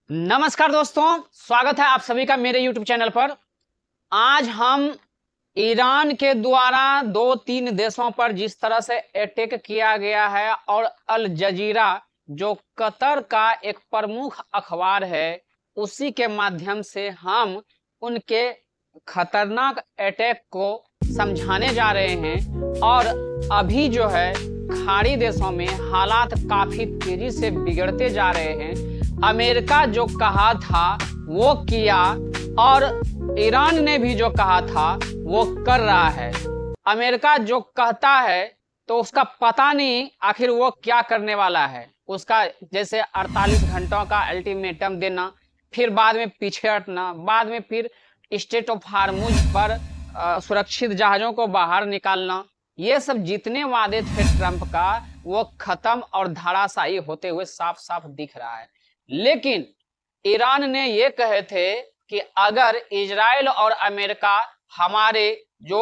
नमस्कार दोस्तों, स्वागत है आप सभी का मेरे YouTube चैनल पर। आज हम ईरान के द्वारा 2-3 देशों पर जिस तरह से अटैक किया गया है और अल जजीरा जो कतर का एक प्रमुख अखबार है, उसी के माध्यम से हम उनके खतरनाक अटैक को समझाने जा रहे हैं। और अभी जो है खाड़ी देशों में हालात काफी तेजी से बिगड़ते जा रहे हैं। अमेरिका जो कहा था वो किया और ईरान ने भी जो कहा था वो कर रहा है। अमेरिका जो कहता है तो उसका पता नहीं आखिर वो क्या करने वाला है। उसका जैसे 48 घंटों का अल्टीमेटम देना, फिर बाद में पीछे हटना, बाद में फिर स्टेट ऑफ हार्मुज पर सुरक्षित जहाजों को बाहर निकालना, ये सब जितने वादे थे ट्रंप का वो खत्म और धराशायी होते हुए साफ साफ दिख रहा है। लेकिन ईरान ने ये कहे थे कि अगर इजराइल और अमेरिका हमारे जो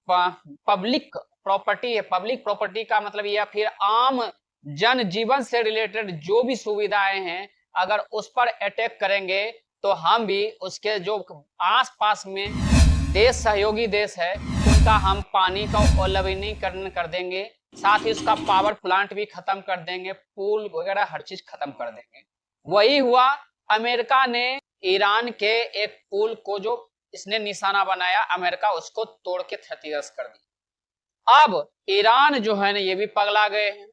पब्लिक प्रॉपर्टी है, पब्लिक प्रॉपर्टी का मतलब या फिर आम जन जीवन से रिलेटेड जो भी सुविधाएं हैं, अगर उस पर अटैक करेंगे तो हम भी उसके जो आसपास में देश सहयोगी देश है उनका हम पानी का अवलंबनीकरण कर देंगे, साथ ही उसका पावर प्लांट भी खत्म कर देंगे, पुल वगैरह हर चीज खत्म कर देंगे। वही हुआ, अमेरिका ने ईरान के एक पुल को जो इसने निशाना बनाया, अमेरिका उसको तोड़ के क्षतिग्रस्त कर दी। अब ईरान जो है ना ये भी पगला गए हैं।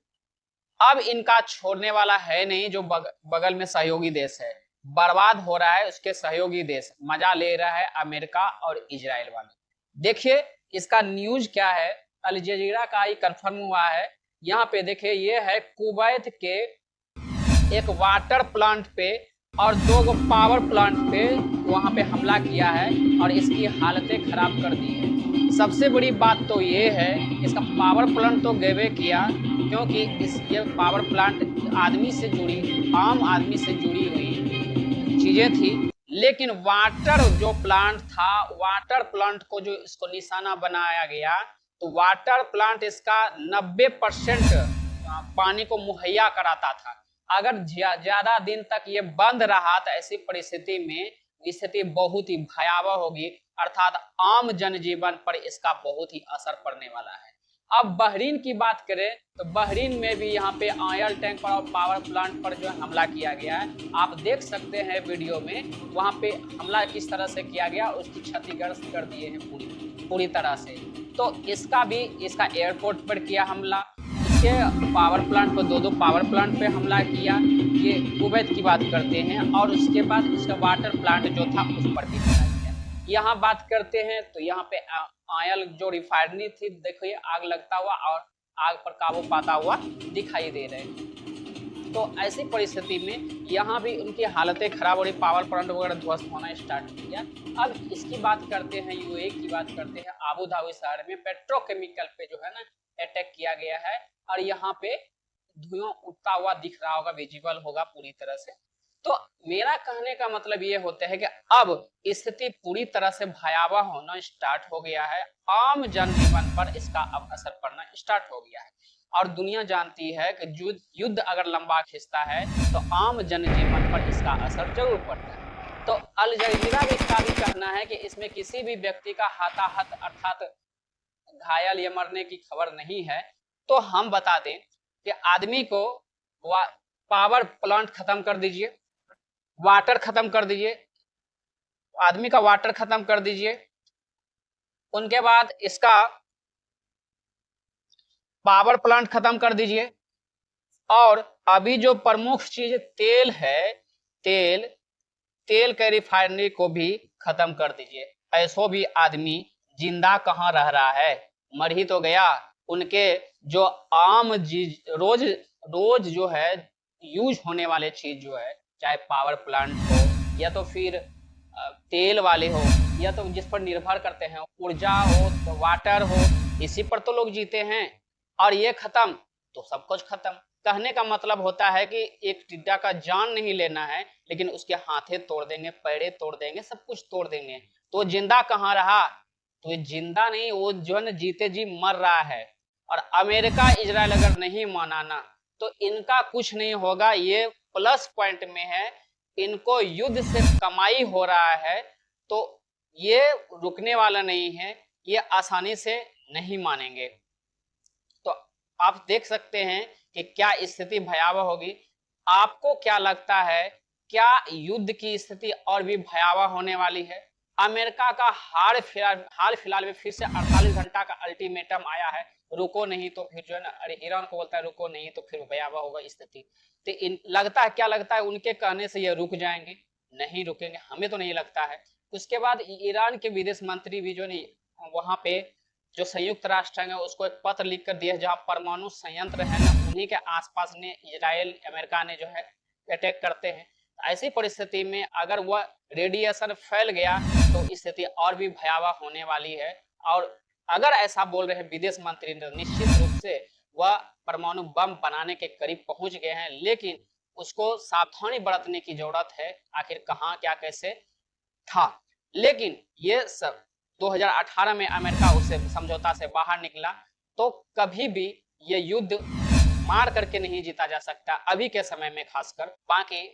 अब इनका छोड़ने वाला है नहीं। जो बगल में सहयोगी देश है, बर्बाद हो रहा है उसके सहयोगी देश, मजा ले रहा है अमेरिका और इजराइल वाले। देखिए इसका न्यूज क्या है, अल जजीरा का ही कंफर्म हुआ है। यहाँ पे देखिए ये है कुवैत के एक वाटर प्लांट पे और 2 पावर प्लांट पे वहां पे हमला किया है और इसकी हालतें खराब कर दी है। सबसे बड़ी बात तो ये है, इसका पावर प्लांट तो गवे किया क्योंकि ये पावर प्लांट आदमी से जुड़ी, आम आदमी से जुड़ी हुई चीजें थी। लेकिन वाटर जो प्लांट था, वाटर प्लांट को जो इसको निशाना बनाया गया, तो वाटर प्लांट इसका 90% पानी को मुहैया कराता था। अगर ज्यादा दिन तक ये बंद रहा तो ऐसी परिस्थिति में स्थिति बहुत ही भयावह होगी, अर्थात आम जनजीवन पर इसका बहुत ही असर पड़ने वाला है। अब बहरीन की बात करें तो बहरीन में भी यहाँ पे ऑयल टैंक और पावर प्लांट पर जो हमला किया गया है, आप देख सकते हैं वीडियो में, वहां पे हमला किस तरह से किया गया, उसकी क्षतिग्रस्त कर दिए हैं पूरी तरह से। तो इसका भी, इसका एयरपोर्ट पर किया हमला, के पावर प्लांट पर 2 पावर प्लांट पे हमला किया, ये कुवैत की बात करते हैं। और उसके बाद इसका वाटर प्लांट जो था उस पर भी हमला किया। यहाँ बात करते हैं तो यहाँ पे ऑयल जो रिफाइनरी थी, देखिए आग लगता हुआ और आग पर काबू पाता हुआ दिखाई दे रहे हैं। तो ऐसी परिस्थिति में यहाँ भी उनकी हालतें खराब हो रही, पावर प्लांट वगैरह ध्वस्त होना स्टार्ट हो गया। अब इसकी बात करते हैं, यूएई की बात करते हैं। आबू धाबी शहर में पेट्रोकेमिकल पे जो है ना अटैक किया गया है और यहाँ पे धुआं उठता हुआ दिख रहा होगा, विजिबल होगा पूरी तरह से। तो मेरा कहने का मतलब ये होता है कि अब स्थिति पूरी तरह से भयावह होना स्टार्ट हो गया है, आम जनजीवन पर इसका अब असर पड़ना स्टार्ट हो गया है। और दुनिया जानती है कि युद्ध अगर लंबा खिंचता है तो आम जनजीवन पर इसका असर जरूर पड़ता है। तो अल जजीरा का भी कहना है कि इसमें किसी भी व्यक्ति का हताहत अर्थात घायल या मरने की खबर नहीं है। तो हम बता दें कि आदमी को पावर प्लांट खत्म कर दीजिए, वाटर खत्म कर दीजिए, आदमी का वाटर खत्म कर दीजिए, उनके बाद इसका पावर प्लांट खत्म कर दीजिए, और अभी जो प्रमुख चीज तेल है, तेल के रिफाइनरी को भी खत्म कर दीजिए। ऐसो भी आदमी जिंदा कहाँ रह रहा है, मर ही तो गया। उनके जो आम रोज जो है यूज होने वाले चीज जो है, चाहे पावर प्लांट हो या तो फिर तेल वाले हो या तो जिस पर निर्भर करते हैं, ऊर्जा हो तो वाटर हो, इसी पर तो लोग जीते हैं। और ये खत्म तो सब कुछ खत्म। कहने का मतलब होता है कि एक टिड्डा का जान नहीं लेना है, लेकिन उसके हाथे तोड़ देंगे, पैरे तोड़ देंगे, सब कुछ तोड़ देंगे। तो जिंदा कहाँ रहा? तो ये जिंदा नहीं, वो जो है जीते जी मर रहा है। और अमेरिका इजराइल अगर नहीं माना ना तो इनका कुछ नहीं होगा। ये प्लस पॉइंट में है इनको युद्ध से कमाई हो रहा है, तो ये रुकने वाला नहीं है, ये आसानी से नहीं मानेंगे। तो आप देख सकते हैं कि क्या स्थिति भयावह होगी। आपको क्या लगता है, क्या युद्ध की स्थिति और भी भयावह होने वाली है? अमेरिका का हाल फिलहाल में फिर से 48 घंटा का अल्टीमेटम आया है, रुको नहीं तो फिर जो है ना, अरे ईरान को बोलता है रुको नहीं तो फिर भयावह होगा स्थिति। तो लगता है, क्या लगता है, उनके कहने से ये रुक जाएंगे? नहीं रुकेंगे, हमें तो नहीं लगता है। उसके बाद ईरान के विदेश मंत्री भी जो नहीं, वहां पे जो संयुक्त राष्ट्र है उसको एक पत्र लिख कर दिया, जहां परमाणु संयंत्र है ना, उन्हीं के आसपास ने इजराइल अमेरिका ने जो है अटैक करते हैं। ऐसी परिस्थिति में अगर वह रेडिएशन फैल गया तो स्थिति और भी भयावह होने वाली है। और अगर ऐसा बोल रहे हैं विदेश मंत्री, निश्चित रूप से वह परमाणु बम बनाने के करीब पहुंच गए हैं, लेकिन उसको सावधानी बरतने की जरूरत है। आखिर कहां क्या कैसे था, लेकिन ये सब 2018 में अमेरिका उससे समझौता से बाहर निकला। तो कभी भी ये युद्ध मार करके नहीं जीता जा सकता अभी के समय में खासकर। बाकी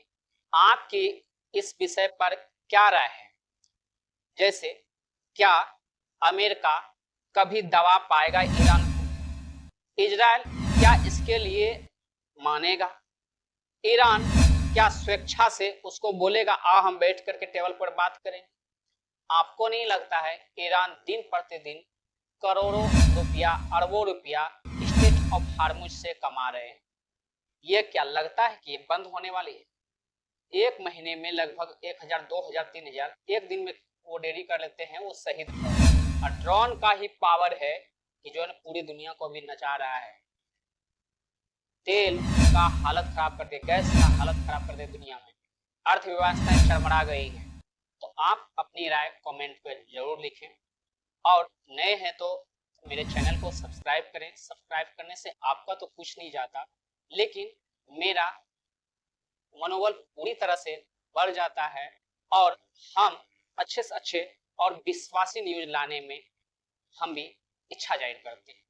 आपकी इस विषय पर क्या राय है? जैसे क्या अमेरिका कभी दबा पाएगा ईरान को? इजराइल क्या इसके लिए मानेगा? ईरान क्या स्वेच्छा से उसको बोलेगा आ हम बैठ करके टेबल पर बात करें? आपको नहीं लगता है ईरान दिन प्रतिदिन करोड़ों रुपया, अरबों रुपया स्टेट ऑफ हार्मुज से कमा रहे हैं? ये क्या लगता है कि ये बंद होने वाली है? एक महीने में लगभग 1000, 2000, 3000 एक दिन में वो डेरी कर लेते हैं, वो सही ड्रोन। और ड्रोन का ही पावर है कि जो है पूरी दुनिया को भी नचा रहा है। तेल का हालत खराब कर दे, गैस का हालत खराब कर दे दुनिया में, अर्थव्यवस्था चरमरा गई है। तो आप अपनी राय कमेंट पे जरूर लिखें, और नए हैं तो मेरे चैनल को सब्सक्राइब करें। सब्सक्राइब करने से आपका तो कुछ नहीं जाता, लेकिन मेरा मनोबल पूरी तरह से बढ़ जाता है, और हम अच्छे से अच्छे और विश्वासी न्यूज लाने में हम भी इच्छा जाहिर करते हैं।